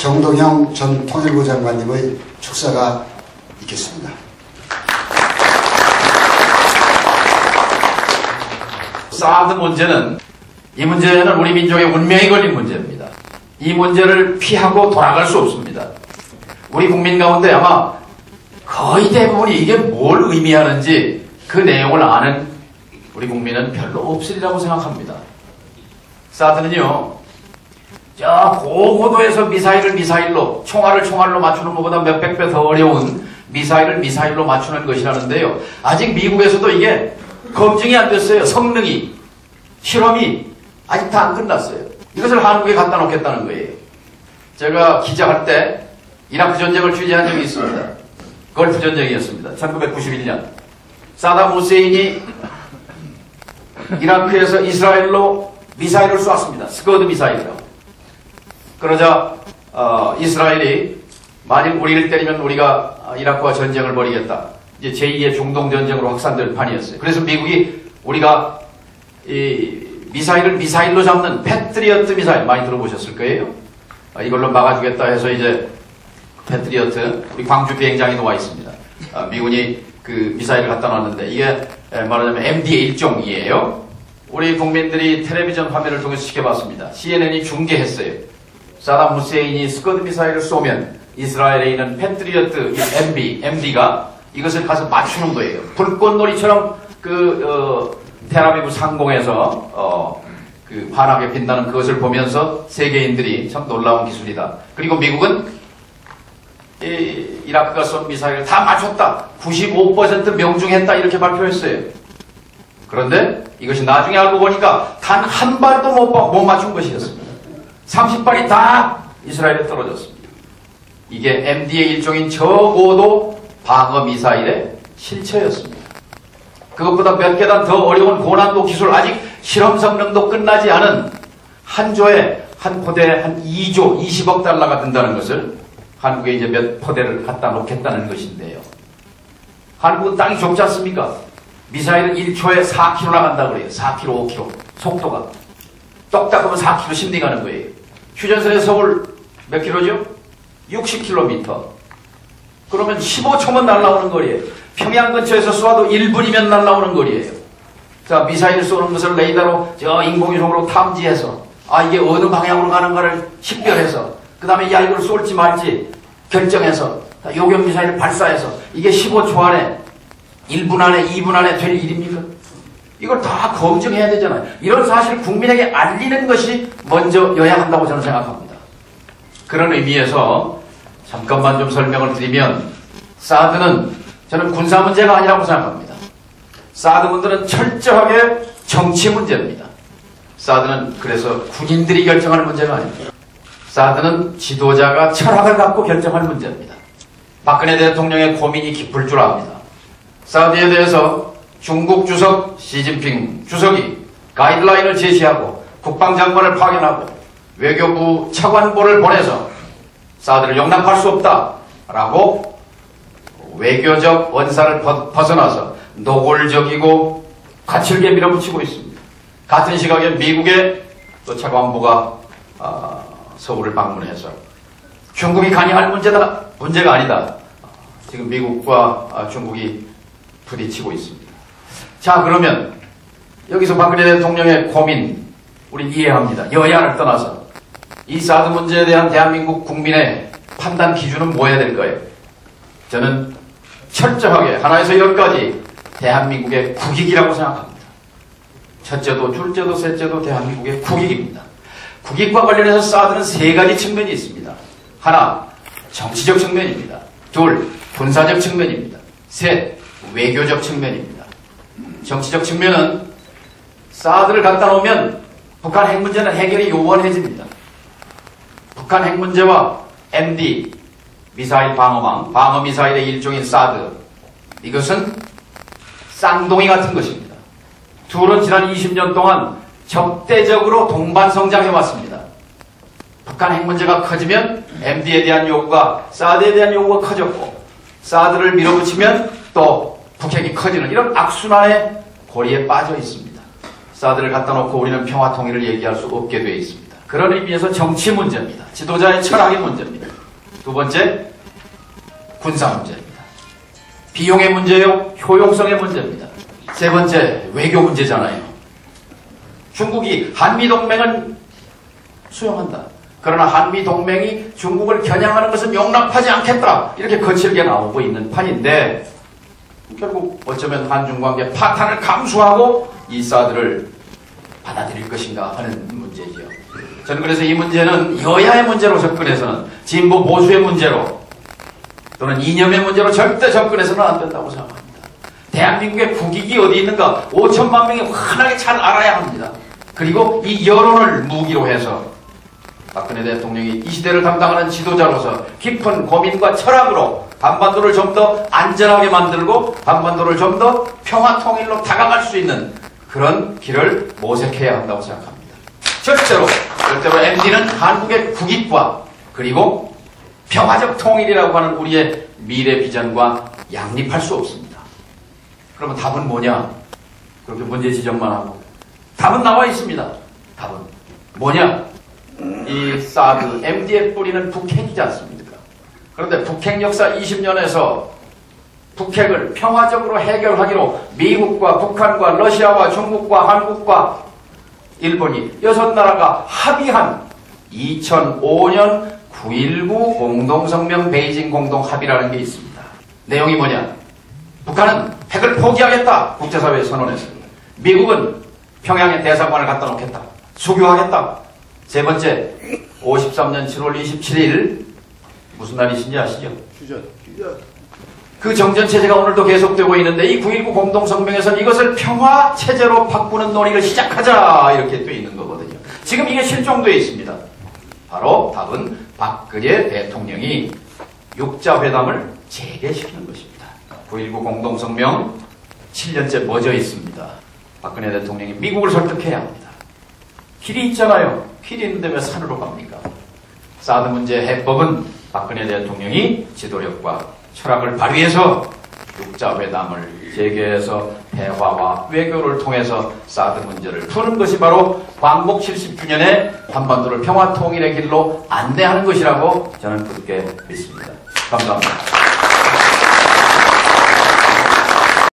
정동영 전 통일부 장관님의 축사가 있겠습니다. 사드 문제는 이 문제는 우리 민족의 운명이 걸린 문제입니다. 이 문제를 피하고 돌아갈 수 없습니다. 우리 국민 가운데 아마 거의 대부분이 이게 뭘 의미하는지 그 내용을 아는 우리 국민은 별로 없으리라고 생각합니다. 사드는요, 저 고고도에서 미사일을 미사일로, 총알을 총알로 맞추는 것보다 몇백 배 더 어려운 미사일을 미사일로 맞추는 것이라는데요. 아직 미국에서도 이게 검증이 안 됐어요. 성능이, 실험이 아직 다 안 끝났어요. 이것을 한국에 갖다 놓겠다는 거예요. 제가 기자할 때 이라크 전쟁을 취재한 적이 있습니다. 걸프 전쟁이었습니다. 1991년. 사담 후세인이 이라크에서 이스라엘로 미사일을 쐈습니다. 스커드 미사일로. 그러자 이스라엘이 만일 우리를 때리면 우리가 이라크와 전쟁을 벌이겠다. 이제 제2의 중동 전쟁으로 확산될 판이었어요. 그래서 미국이 우리가 이 미사일을 미사일로 잡는 패트리어트 미사일 많이 들어보셨을 거예요. 이걸로 막아주겠다 해서 이제 패트리어트 우리 광주 비행장에 놓아 있습니다. 미군이 그 미사일을 갖다 놨는데 이게 말하자면 MD의 일종이에요. 우리 국민들이 텔레비전 화면을 통해서 지켜봤습니다. CNN이 중계했어요. 사담 후세인이 스커드 미사일을 쏘면 이스라엘에 있는 패트리어트 MD가 이것을 가서 맞추는 거예요. 불꽃놀이처럼 테라비브 상공에서 그 환하게 빛나는 그것을 보면서 세계인들이 참 놀라운 기술이다. 그리고 미국은 이라크가 쏜 미사일을 다 맞췄다. 95% 명중했다. 이렇게 발표했어요. 그런데 이것이 나중에 알고 보니까 단 한 발도 못 맞춘 것이었습니다. 30발이 다 이스라엘에 떨어졌습니다. 이게 MD의 일종인 저고도 방어 미사일의 실체였습니다. 그것보다 몇 계단 더 어려운 고난도 기술, 아직 실험 성능도 끝나지 않은 한 조에 한 포대에 한 2조 20억 달러가 든다는 것을 한국에 이제 몇 포대를 갖다 놓겠다는 것인데요. 한국은 땅이 좁지 않습니까? 미사일은 1초에 4km 나간다고 그래요. 4km, 5km. 속도가. 똑딱 하면 4km 심리 가는 거예요. 휴전선에서 서울 몇 킬로죠? 60km. 그러면 15초면 날아오는 거리예요. 평양 근처에서 쏘아도 1분이면 날아오는 거리예요. 자, 미사일 쏘는 것을 레이더로 저 인공위성으로 탐지해서 이게 어느 방향으로 가는가를 식별해서 그 다음에 이걸 쏠지 말지 결정해서 요격 미사일을 발사해서 이게 15초 안에 1분 안에 2분 안에 될 일입니까? 이걸 다 검증해야 되잖아요. 이런 사실을 국민에게 알리는 것이 먼저여야 한다고 저는 생각합니다. 그런 의미에서 잠깐만 좀 설명을 드리면 사드는 저는 군사 문제가 아니라고 생각합니다. 사드 문제는 철저하게 정치 문제입니다. 사드는 그래서 군인들이 결정하는 문제가 아닙니다. 사드는 지도자가 철학을 갖고 결정할 문제입니다. 박근혜 대통령의 고민이 깊을 줄 압니다. 사드에 대해서 중국 주석 시진핑 주석이 가이드라인을 제시하고 국방장관을 파견하고 외교부 차관보를 보내서 사드를 용납할 수 없다라고 외교적 원사를 벗어나서 노골적이고 거칠게 밀어붙이고 있습니다. 같은 시각에 미국의 또 차관보가 서울을 방문해서 중국이 관여할 문제가 아니다. 지금 미국과 중국이 부딪히고 있습니다. 자, 그러면 여기서 박근혜 대통령의 고민 우리 이해합니다. 여야를 떠나서 이 사드 문제에 대한 대한민국 국민의 판단 기준은 뭐여야 될까요? 저는 철저하게 하나에서 10까지 대한민국의 국익이라고 생각합니다. 첫째도 둘째도 셋째도 대한민국의 국익입니다. 국익과 관련해서 사드는 3가지 측면이 있습니다. 하나, 정치적 측면입니다. 둘, 군사적 측면입니다. 셋, 외교적 측면입니다. 정치적 측면은 사드를 갖다 놓으면 북한 핵 문제는 해결이 요원해집니다. 북한 핵 문제와 MD, 미사일 방어망, 방어 미사일의 일종인 사드, 이것은 쌍둥이 같은 것입니다. 둘은 지난 20년 동안 적대적으로 동반 성장해왔습니다. 북한 핵 문제가 커지면 MD에 대한 요구가, 사드에 대한 요구가 커졌고, 사드를 밀어붙이면 또 북핵이 커지는 이런 악순환의 고리에 빠져 있습니다. 사드를 갖다 놓고 우리는 평화 통일을 얘기할 수 없게 되어 있습니다. 그런 의미에서 정치 문제입니다. 지도자의 철학의 문제입니다. 두 번째, 군사 문제입니다. 비용의 문제요, 효용성의 문제입니다. 세 번째, 외교 문제잖아요. 중국이 한미동맹은 수용한다. 그러나 한미동맹이 중국을 겨냥하는 것은 용납하지 않겠다. 이렇게 거칠게 나오고 있는 판인데 결국 어쩌면 한중관계 파탄을 감수하고 이 사드를 받아들일 것인가 하는 문제지요. 저는 그래서 이 문제는 여야의 문제로 접근해서는 진보 보수의 문제로 또는 이념의 문제로 절대 접근해서는 안 된다고 생각합니다. 대한민국의 국익이 어디 있는가 5천만 명이 환하게 잘 알아야 합니다. 그리고 이 여론을 무기로 해서 박근혜 대통령이 이 시대를 담당하는 지도자로서 깊은 고민과 철학으로 한반도를 좀 더 안전하게 만들고 한반도를 좀 더 평화 통일로 다가갈 수 있는 그런 길을 모색해야 한다고 생각합니다. 절대로 MD는 한국의 국익과 그리고 평화적 통일이라고 하는 우리의 미래 비전과 양립할 수 없습니다. 그러면 답은 뭐냐? 그렇게 문제 지적만 하고 답은 나와 있습니다. 답은 뭐냐? 이 사드, MD의 뿌리는 북핵이지 않습니까? 그런데 북핵 역사 20년에서 북핵을 평화적으로 해결하기로 미국과 북한과 러시아와 중국과 한국과 일본이 6나라가 합의한 2005년 9.19 공동성명 베이징 공동합의라는 게 있습니다. 내용이 뭐냐? 북한은 핵을 포기하겠다. 국제사회에 선언했습니다. 미국은 평양에 대사관을 갖다 놓겠다. 수교하겠다. 세 번째, 53년 7월 27일 무슨 날이신지 아시죠? 주전. 그 정전체제가 오늘도 계속되고 있는데 이 9.19 공동성명에서는 이것을 평화체제로 바꾸는 논의를 시작하자 이렇게 돼 있는 거거든요. 지금 이게 실종되어 있습니다. 바로 답은 박근혜 대통령이 육자회담을 재개시키는 것입니다. 9.19 공동성명 7년째 멎어 있습니다. 박근혜 대통령이 미국을 설득해야 합니다. 길이 있잖아요. 길이 있는데 왜 산으로 갑니까? 사드 문제 해법은 박근혜 대통령이 지도력과 철학을 발휘해서 육자회담을 재개해서 대화와 외교를 통해서 사드 문제를 푸는 것이 바로 광복 70주년의 한반도를 평화통일의 길로 안내하는 것이라고 저는 그렇게 믿습니다. 감사합니다.